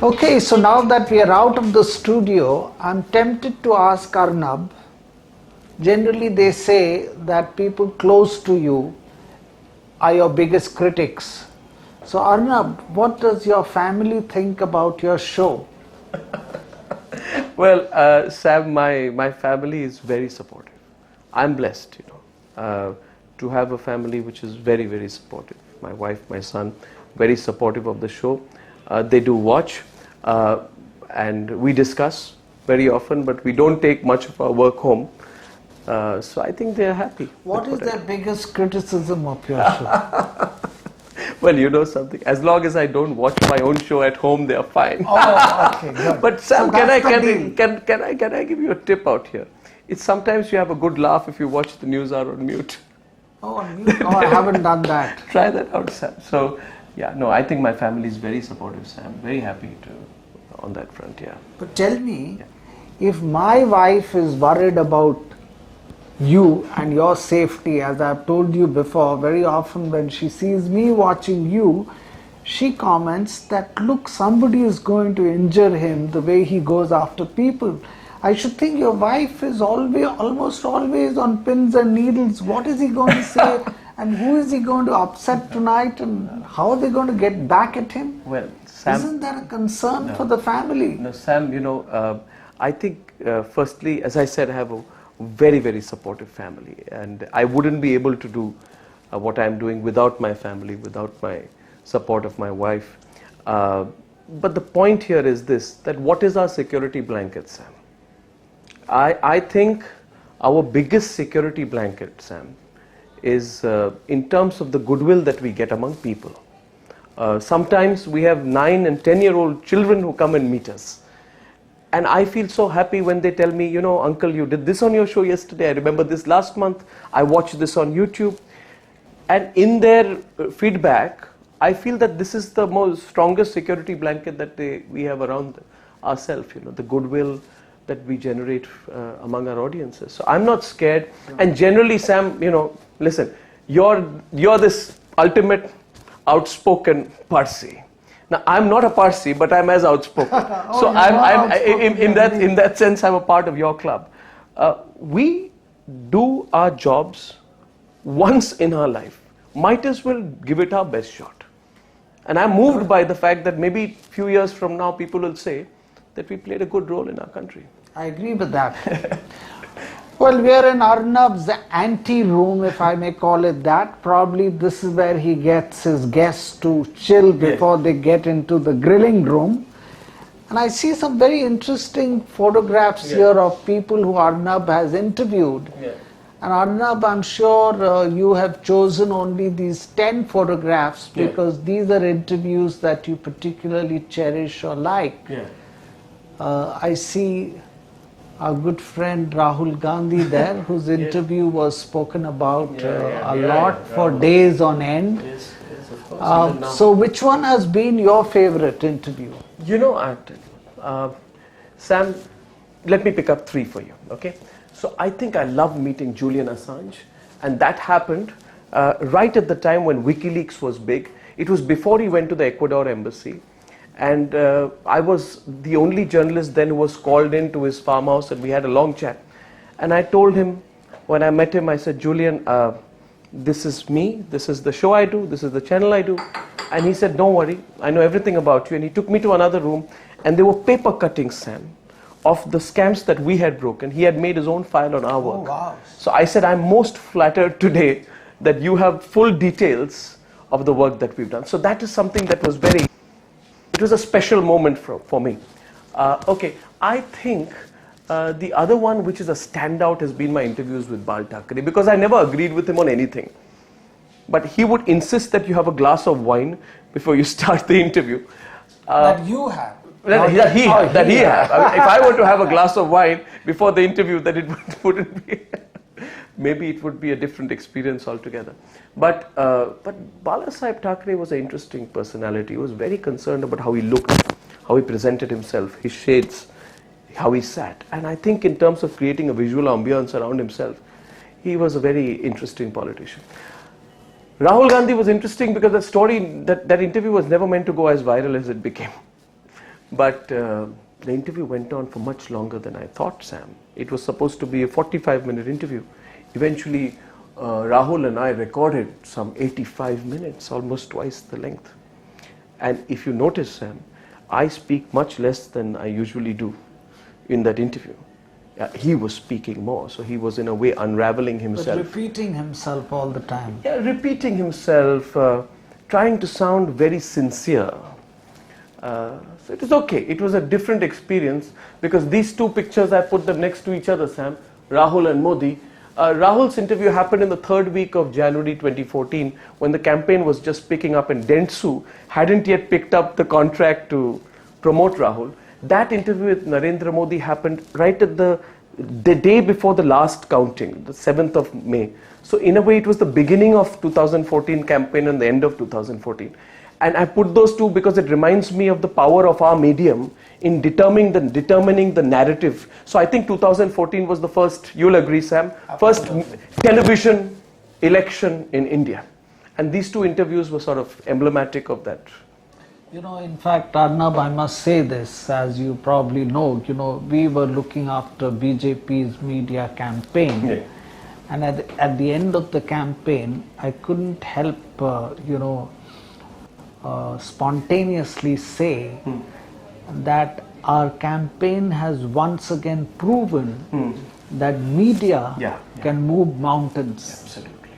Okay, so now that we are out of the studio, I'm tempted to ask Arnab. Generally, they say that people close to you are your biggest critics. So, Arnab, what does your family think about your show? Well, Sam, my family is very supportive. I'm blessed, to have a family which is very, very supportive. My wife, my son, very supportive of the show. They do watch, and we discuss very often, but we don't take much of our work home. So I think they're happy. What is their biggest criticism of your show? Well, you know something. As long as I don't watch my own show at home, they are fine. Oh, okay, good. But Sam, So can that's I give you a tip out here? It's sometimes you have a good laugh if you watch the news hour on mute. Oh, no, I haven't done that. Try that out, Sam. So, yeah, no, I think my family is very supportive, Sam. Very happy on that front, yeah. But tell me, if my wife is worried about you and your safety, as I've told you before, very often when she sees me watching you, she comments that, look, somebody is going to injure him the way he goes after people. I should think your wife is almost always on pins and needles. What is he going to say? And who is he going to upset tonight? And how are they going to get back at him? Well, Sam, isn't that a concern for the family? No, Sam, I think, firstly, as I said, I have a very, very supportive family. And I wouldn't be able to do what I'm doing without my family, without my support of my wife. But the point here is this, that what is our security blanket, Sam? I think our biggest security blanket, Sam, is in terms of the goodwill that we get among people. Sometimes we have 9 and 10-year-old children who come and meet us. And I feel so happy when they tell me, uncle, you did this on your show yesterday. I remember this last month. I watched this on YouTube. And in their feedback, I feel that this is the most strongest security blanket that we have around ourselves, the goodwill that we generate among our audiences. So I'm not scared. And generally, Sam, listen, you're this ultimate outspoken Parsi. Now, I'm not a Parsi, but I'm as outspoken. Oh, so I'm in that sense, I'm a part of your club. We do our jobs once in our life. Might as well give it our best shot. And I'm moved by the fact that maybe a few years from now, people will say that we played a good role in our country. I agree with that. Well, we are in Arnab's ante-room, if I may call it that. Probably this is where he gets his guests to chill before they get into the grilling room. And I see some very interesting photographs here of people who Arnab has interviewed. Yeah. And Arnab, I'm sure you have chosen only these 10 photographs because these are interviews that you particularly cherish or like. Yeah. I see our good friend Rahul Gandhi there, whose interview was spoken about a lot for days on end. Yes, of course. So which one has been your favorite interview? Sam, let me pick up 3 for you, okay? So I think I love meeting Julian Assange, and that happened right at the time when WikiLeaks was big. It was before he went to the Ecuador embassy. And I was the only journalist then who was called into his farmhouse, and we had a long chat. And I told him, when I met him, I said, Julian, this is me, this is the show I do, this is the channel I do. And he said, don't worry, I know everything about you. And he took me to another room, and there were paper cuttings, Sam, of the scams that we had broken. He had made his own file on our work. Oh, wow. So I said, I'm most flattered today that you have full details of the work that we've done. So that is something that was it was a special moment for me. Okay, I think the other one which is a standout has been my interviews with Bal Thackeray, because I never agreed with him on anything. But he would insist that you have a glass of wine before you start the interview. That you have. That he had. I mean, if I were to have a glass of wine before the interview, then it wouldn't be. Maybe it would be a different experience altogether. But Bala Sahib Thackeray was an interesting personality. He was very concerned about how he looked, how he presented himself, his shades, how he sat. And I think in terms of creating a visual ambience around himself, he was a very interesting politician. Rahul Gandhi was interesting because that interview was never meant to go as viral as it became. But the interview went on for much longer than I thought, Sam. It was supposed to be a 45-minute interview. Eventually, Rahul and I recorded some 85 minutes, almost twice the length. And if you notice, Sam, I speak much less than I usually do in that interview. He was speaking more, so he was in a way unraveling himself. But repeating himself all the time. Yeah, repeating himself, trying to sound very sincere. So it was okay. It was a different experience because these two pictures, I put them next to each other, Sam, Rahul and Modi. Rahul's interview happened in the third week of January 2014 when the campaign was just picking up and Dentsu hadn't yet picked up the contract to promote Rahul. That interview with Narendra Modi happened right at the day before the last counting, the 7th of May. So in a way it was the beginning of 2014 campaign and the end of 2014. And I put those two because it reminds me of the power of our medium in determining the narrative. So I think 2014 was the first, you'll agree Sam, first television election in India. And these two interviews were sort of emblematic of that. You know, in fact, Arnab, I must say this, as you probably know, we were looking after BJP's media campaign. Yeah. And at the end of the campaign, I couldn't help, spontaneously say that our campaign has once again proven that media can move mountains. Absolutely.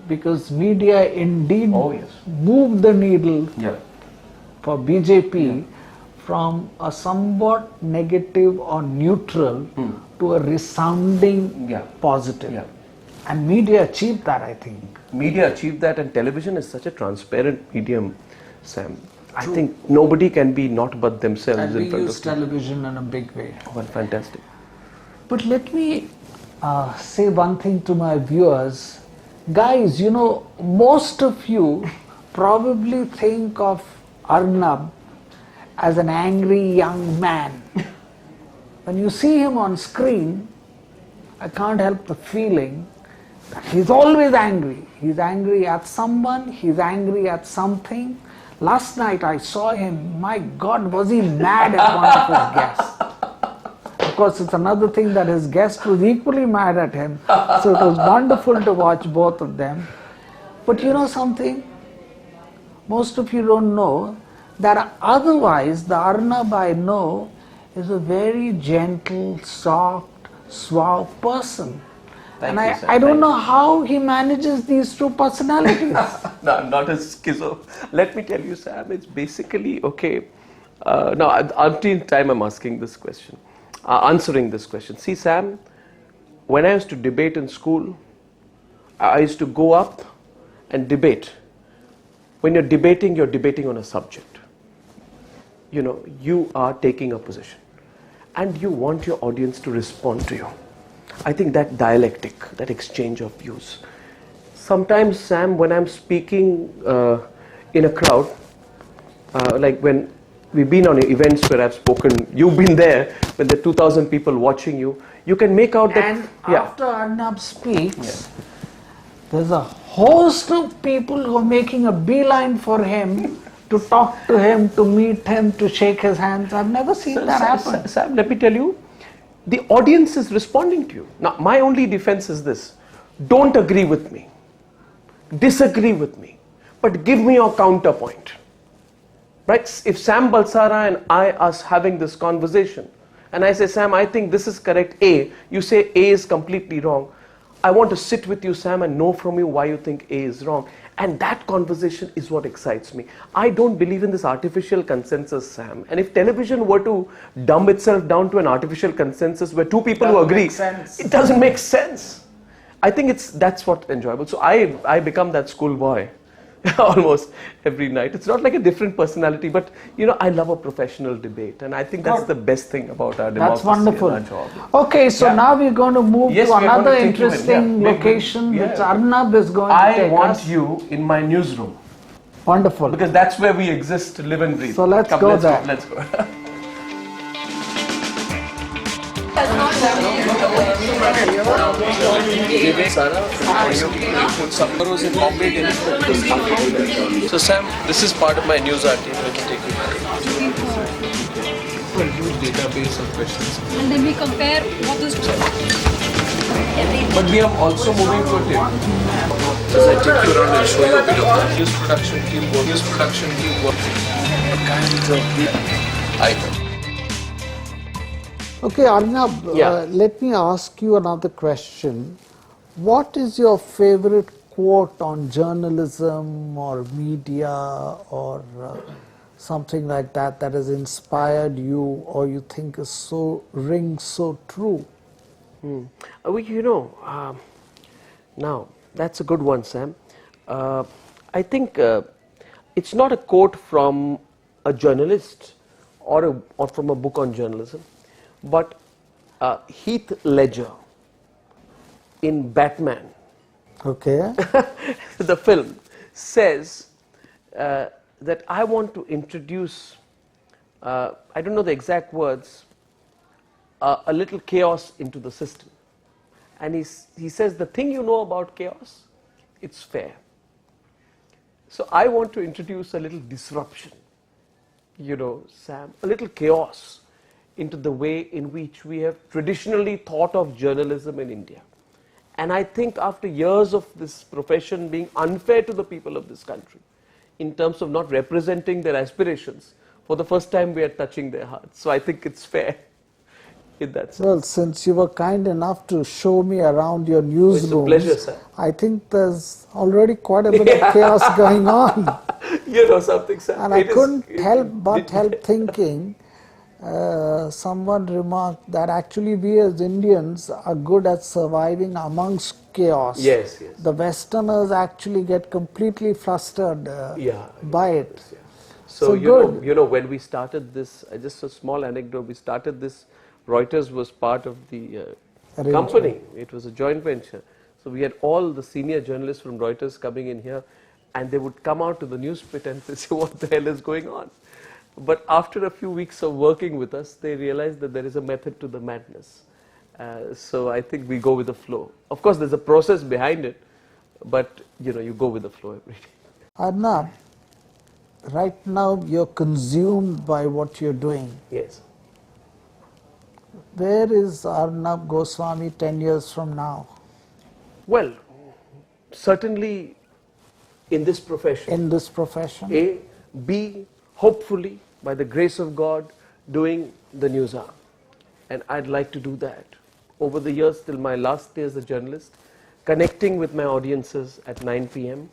Because media indeed moved the needle for BJP from a somewhat negative or neutral to a resounding positive. And media achieved that, I think. Media achieved that, and television is such a transparent medium, Sam. I think nobody can be not but themselves and in front of you. we use television in a big way. Well, fantastic. But let me say one thing to my viewers. Guys, most of you probably think of Arnab as an angry young man. When you see him on screen, I can't help the feeling that he's always angry. He's angry at someone, he's angry at something. Last night I saw him, my God, was he mad at one of his guests. Of course, it's another thing that his guest was equally mad at him. So it was wonderful to watch both of them. But you know something? Most of you don't know that otherwise the Arnab I know is a very gentle, soft, suave person. Thank and you, sir. I don't know how he manages these two personalities. No, I'm not a schizo. Let me tell you, Sam, it's basically okay. Now, umpteenth time I'm asking this question, answering this question. See, Sam, when I used to debate in school, I used to go up and debate. When you're debating on a subject. You are taking a position and you want your audience to respond to you. I think that dialectic, that exchange of views. Sometimes, Sam, when I'm speaking in a crowd, like when we've been on events where I've spoken, you've been there, when there are 2,000 people watching you, you can make out that... And after Arnab speaks, there's a host of people who are making a beeline for him, to talk to him, to meet him, to shake his hands. I've never seen that happen. Sam, let me tell you, the audience is responding to you. Now, my only defense is this. Don't agree with me. Disagree with me. But give me your counterpoint. Right? If Sam Balsara and I are having this conversation, and I say, Sam, I think this is correct, A, you say A is completely wrong. I want to sit with you, Sam, and know from you why you think A is wrong. And that conversation is what excites me. I don't believe in this artificial consensus, Sam. And if television were to dumb itself down to an artificial consensus where two people who agree, it doesn't make sense. I think that's what's enjoyable. So I become that schoolboy almost every night. It's not like a different personality, but I love a professional debate, and I think that's the best thing about our democracy. That's wonderful. And our job. Okay, so now we're going to move to another interesting location which Arnab is going to take us. I want you in my newsroom. Wonderful. Because that's where we exist, live and breathe. So let's go there. Let's go. So Sam, this is part of my news article. Let me take you. database of questions. And then we compare what is But we are also moving to a tip. As I take you around and show you a bit of the news production team work. Kinds of items. Okay, Arnab, Yeah. let me ask you another question. What is your favorite quote on journalism or media or something like that that has inspired you or you think is rings so true? Well, now that's a good one, Sam. I think it's not a quote from a journalist or from a book on journalism, but Heath Ledger in Batman, Okay. the film, says that I want to introduce, I don't know the exact words, a little chaos into the system. And he says, the thing you know about chaos, it's fair. So I want to introduce a little disruption, Sam, a little chaos into the way in which we have traditionally thought of journalism in India. And I think after years of this profession being unfair to the people of this country, in terms of not representing their aspirations, for the first time we are touching their hearts. So I think it's fair in that sense. Well, since you were kind enough to show me around your newsrooms, It's a pleasure, sir. I think there's already quite a bit of chaos going on. You know something, sir. And I couldn't help thinking, someone remarked that actually we as Indians are good at surviving amongst chaos. Yes, yes. The Westerners actually get completely flustered by it. Yeah. So good. When we started this, just a small anecdote, we started this, Reuters was part of the company. It was a joint venture. So we had all the senior journalists from Reuters coming in here, and they would come out to the newspaper and say, what the hell is going on? But after a few weeks of working with us, they realized that there is a method to the madness. So I think we go with the flow. Of course, there's a process behind it, but you go with the flow every day. Arnab, right now you're consumed by what you're doing. Yes. Where is ARNAB Goswami 10 years from now? Well, certainly in this profession. In this profession? A. B. Hopefully, by the grace of God, doing the news arm. And I'd like to do that over the years till my last day as a journalist, connecting with my audiences at 9 p.m.,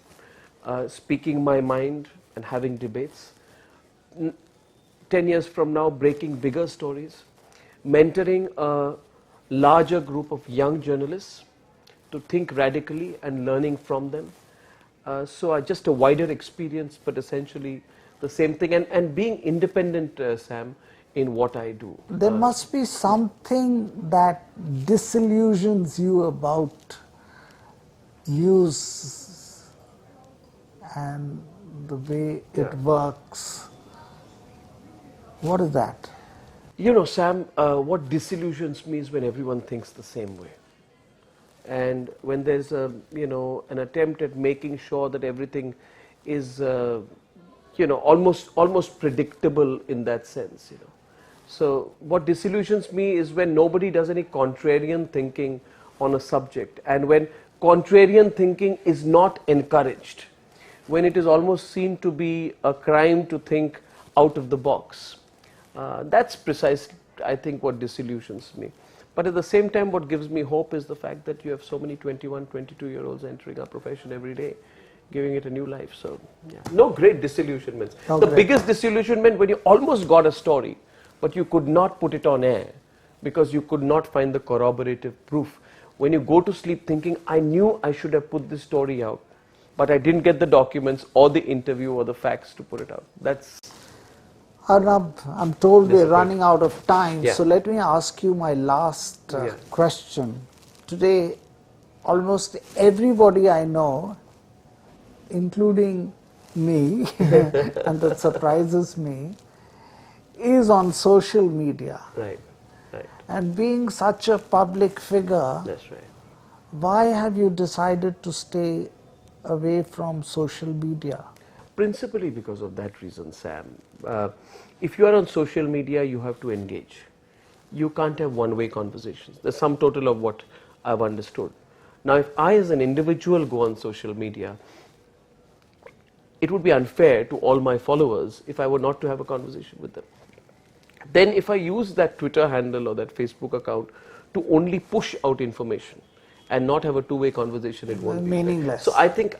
speaking my mind and having debates. 10 years from now, breaking bigger stories, mentoring a larger group of young journalists to think radically and learning from them. So just a wider experience, but essentially the same thing. And being independent, Sam, in what I do. There must be something that disillusions you about news and the way it works. What is that? Sam, what disillusions me is when everyone thinks the same way. And when there's an attempt at making sure that everything is, almost predictable in that sense, So what disillusions me is when nobody does any contrarian thinking on a subject, and when contrarian thinking is not encouraged, when it is almost seen to be a crime to think out of the box. That's precisely, I think, what disillusions me. But at the same time, what gives me hope is the fact that you have so many 21, 22-year-olds entering our profession every day, giving it a new life. So, no great disillusionments. The biggest disillusionment when you almost got a story, but you could not put it on air because you could not find the corroborative proof. When you go to sleep thinking, I knew I should have put this story out, but I didn't get the documents or the interview or the facts to put it out. That's... Arnab, I'm told we're running out of time, Yeah. so let me ask you my last question. Today, almost everybody I know, including me, and that surprises me, is on social media. Right. And being such a public figure, That's right. why have you decided to stay away from social media? Principally because of that reason, Sam. If you are on social media, you have to engage. You can't have one-way conversations. The sum total of what I've understood. Now, if I as an individual go on social media, it would be unfair to all my followers if I were not to have a conversation with them. Then if I use that Twitter handle or that Facebook account to only push out information and not have a two-way conversation, it won't be meaningless. So I think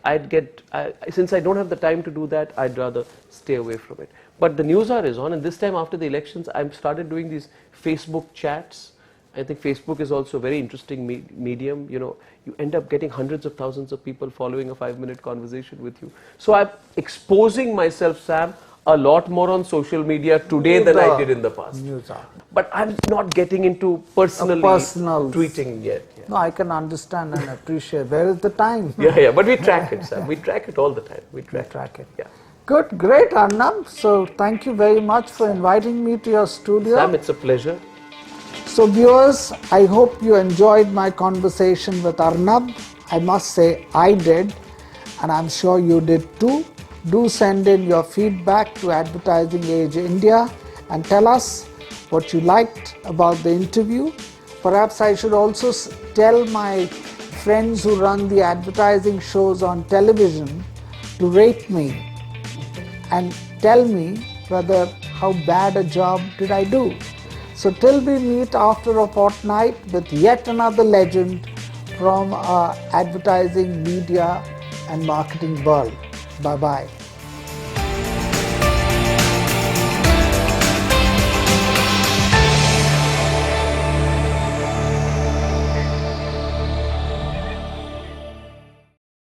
since I don't have the time to do that, I'd rather stay away from it. But the news hour is on, and this time after the elections, I've started doing these Facebook chats. I think Facebook is also a very interesting medium. You know, you end up getting hundreds of thousands of people following a 5-minute conversation with you. So I'm exposing myself, Sam, a lot more on social media today than I did in the past. But I'm not getting into personal tweeting yet. Yeah. No, I can understand and appreciate. Where is the time? Yeah, but we track it, Sam. We track it all the time. We track it. Yeah. Good, great, Arnab. So thank you very much for inviting me to your studio. Sam, it's a pleasure. So viewers, I hope you enjoyed my conversation with Arnab. I must say I did, and I'm sure you did too. Do send in your feedback to Advertising Age India and tell us what you liked about the interview. Perhaps I should also tell my friends who run the advertising shows on television to rate me and tell me whether how bad a job did I do. So till we meet after a fortnight with yet another legend from our advertising, media and marketing world. Bye-bye.